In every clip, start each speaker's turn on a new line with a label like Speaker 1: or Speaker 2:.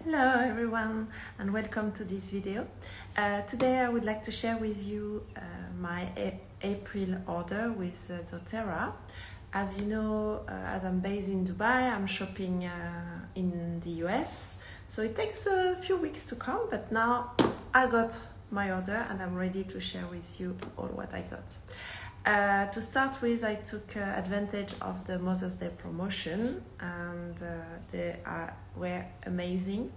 Speaker 1: Hello everyone and welcome to this video. Today I would like to share with you my April order with dōTERRA. As you know, as I'm based in Dubai, I'm shopping in the US. So it takes a few weeks to come, but now I got my order and I'm ready to share with you all what I got. To start with, I took advantage of the Mother's Day promotion and they were amazing.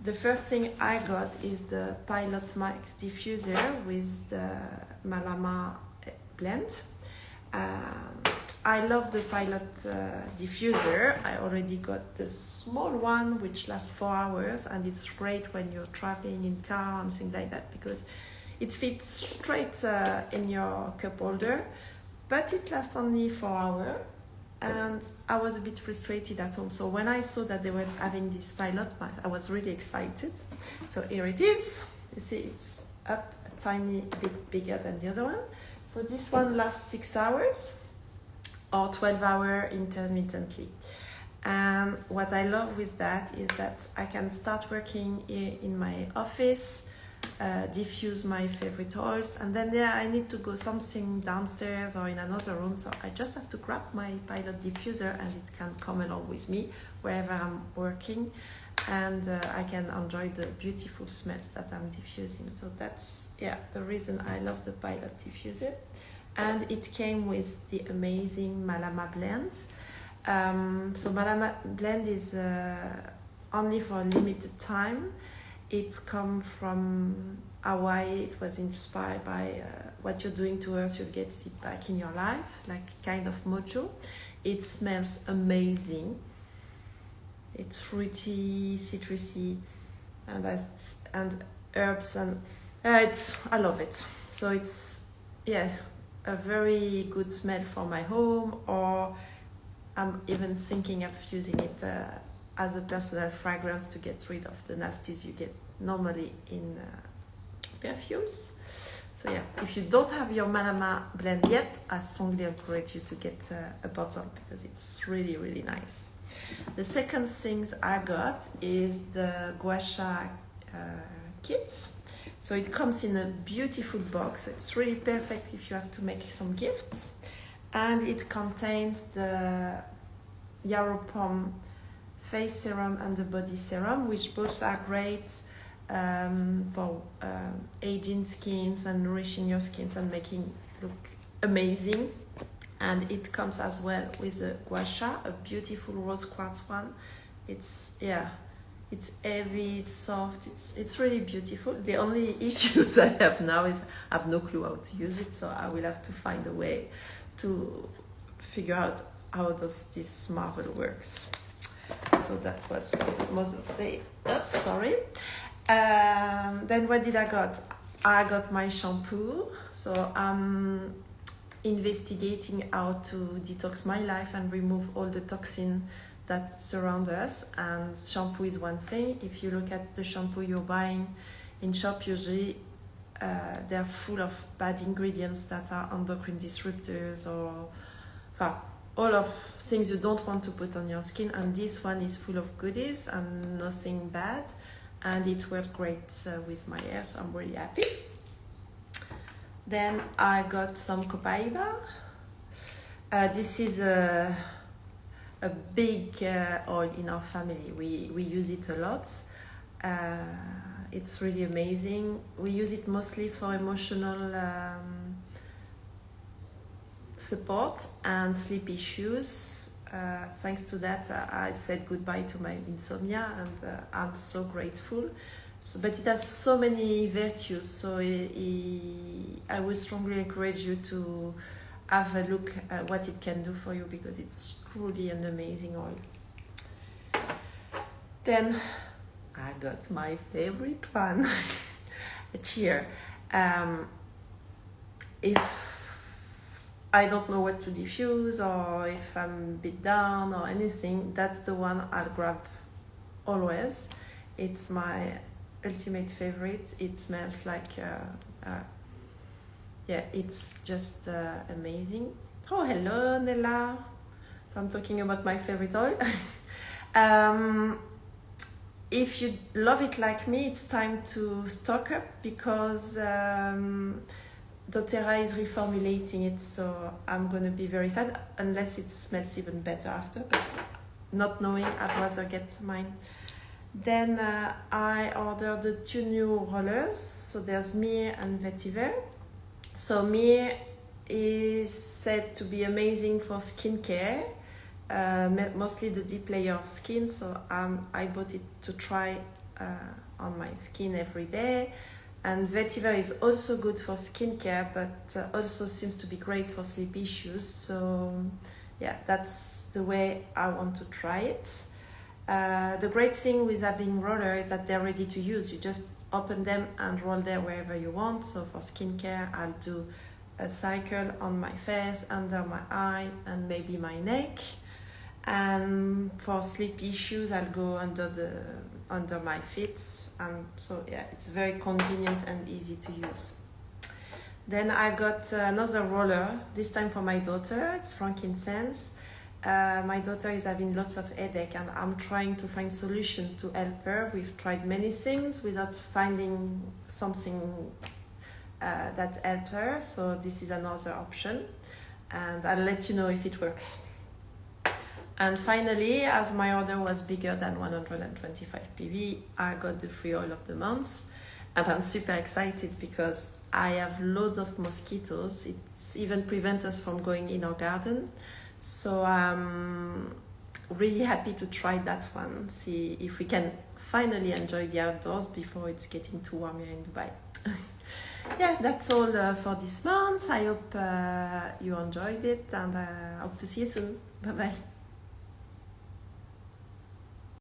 Speaker 1: The first thing I got is the Pilot Max diffuser with the Malama blend. I love the Pilot diffuser. I already got the small one which lasts 4 hours, and it's great when you're traveling in car and things like that because it fits straight in your cup holder, but it lasts only 4 hours. And I was a bit frustrated at home. So when I saw that they were having this Pilot, I was really excited. So here it is. You see it's up a tiny bit bigger than the other one. So this one lasts 6 hours or 12 hours intermittently. And what I love with that is that I can start working in my office, diffuse my favorite oils, and then there I need to go something downstairs or in another room, so I just have to grab my Pilot diffuser and it can come along with me wherever I'm working, and I can enjoy the beautiful smells that I'm diffusing. So that's the reason I love the Pilot diffuser. And it came with the amazing Malama blend. So Malama blend is only for a limited time. It comes from Hawaii. It was inspired by what you're doing to Earth, you'll get it back in your life, like kind of mojo. It smells amazing. It's fruity, citrusy, and herbs, and I love it. So it's a very good smell for my home, or I'm even thinking of using it as a personal fragrance to get rid of the nasties you get normally in perfumes. So if you don't have your Malama blend yet, I strongly encourage you to get a bottle because it's really, really nice. The second things I got is the Gua Sha kit. So it comes in a beautiful box. It's really perfect if you have to make some gifts. And it contains the Yarrow Pom face serum and the body serum, which both are great for aging skins and nourishing your skins and making look amazing. And it comes as well with a Gua Sha, a beautiful rose quartz one. It's heavy, it's soft, it's really beautiful. The only issues I have now is I have no clue how to use it, so I will have to find a way to figure out how this marvel works. So that was for Mother's Day. Oops, sorry. Then what did I got? I got my shampoo. So I'm investigating how to detox my life and remove all the toxin that surround us. And shampoo is one thing. If you look at the shampoo you're buying in shop, usually they're full of bad ingredients that are endocrine disruptors or all of things you don't want to put on your skin, and this one is full of goodies and nothing bad, and it worked great with my hair, so I'm really happy. Then I got some copaiba. This is a big oil in our family. We use it a lot. It's really amazing. We use it mostly for emotional support and sleep issues. Thanks to that, I said goodbye to my insomnia, and I'm so grateful. But it has so many virtues, so I would strongly encourage you to have a look at what it can do for you because it's truly an amazing oil. Then I got my favorite one, a cheer. If I don't know what to diffuse, or if I'm a bit down or anything, that's the one I'll grab always. It's my ultimate favorite. It smells like it's just amazing. Oh, hello Nella. So I'm talking about my favorite oil. if you love it like me, it's time to stock up because dōTERRA is reformulating it, so I'm going to be very sad unless it smells even better after, but not knowing, I'd rather get mine. Then I ordered the two new rollers, so there's Mir and Vetiver. So Mir is said to be amazing for skincare, mostly the deep layer of skin, so I bought it to try on my skin every day. And Vetiver is also good for skincare, but also seems to be great for sleep issues. So yeah, that's the way I want to try it. The great thing with having roller is that they're ready to use. You just open them and roll them wherever you want. So for skincare, I'll do a cycle on my face, under my eyes, and maybe my neck. And for sleep issues, I'll go under my feet, and so yeah, it's very convenient and easy to use. Then I got another roller, this time for my daughter. It's frankincense. My daughter is having lots of headache, and I'm trying to find solution to help her. We've tried many things without finding something that helped her, so this is another option, and I'll let you know if it works. And finally, as my order was bigger than 125 PV, I got the free oil of the month. And I'm super excited because I have loads of mosquitoes. It's even prevent us from going in our garden. So I'm really happy to try that one. See if we can finally enjoy the outdoors before it's getting too warm here in Dubai. Yeah, that's all for this month. I hope you enjoyed it, and I hope to see you soon. Bye-bye.